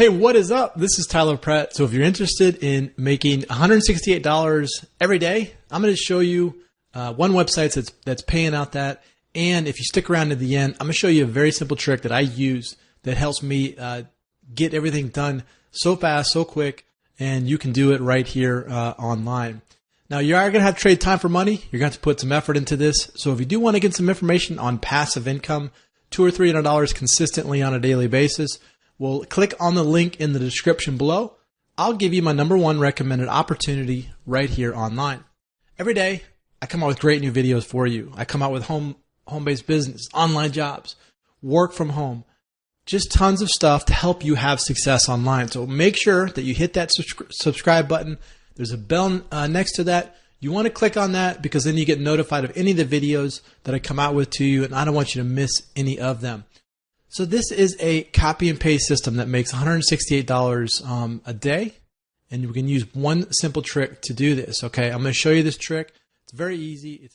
Hey, what is up? This is Tyler Pratt. So if you're interested in making $168 every day, I'm going to show you one website that's paying out that. And if you stick around to the end, I'm going to show you a very simple trick that I use that helps me get everything done so fast, so quick, and you can do it right here online. Now, you are going to have to trade time for money. You're going to have to put some effort into this. So if you do want to get some information on passive income, $200 or $300 consistently on a daily basis, well, click on the link in the description below. I'll give you my #1 recommended opportunity right here online. Every day, I come out with great new videos for you. I come out with home-based business, online jobs, work from home, just tons of stuff to help you have success online. So make sure that you hit that subscribe button. There's a bell next to that. You want to click on that because then you get notified of any of the videos that I come out with to you, and I don't want you to miss any of them. So this is a copy and paste system that makes $168 a day, and we can use one simple trick to do this. Okay, I'm going to show you this trick. It's very easy.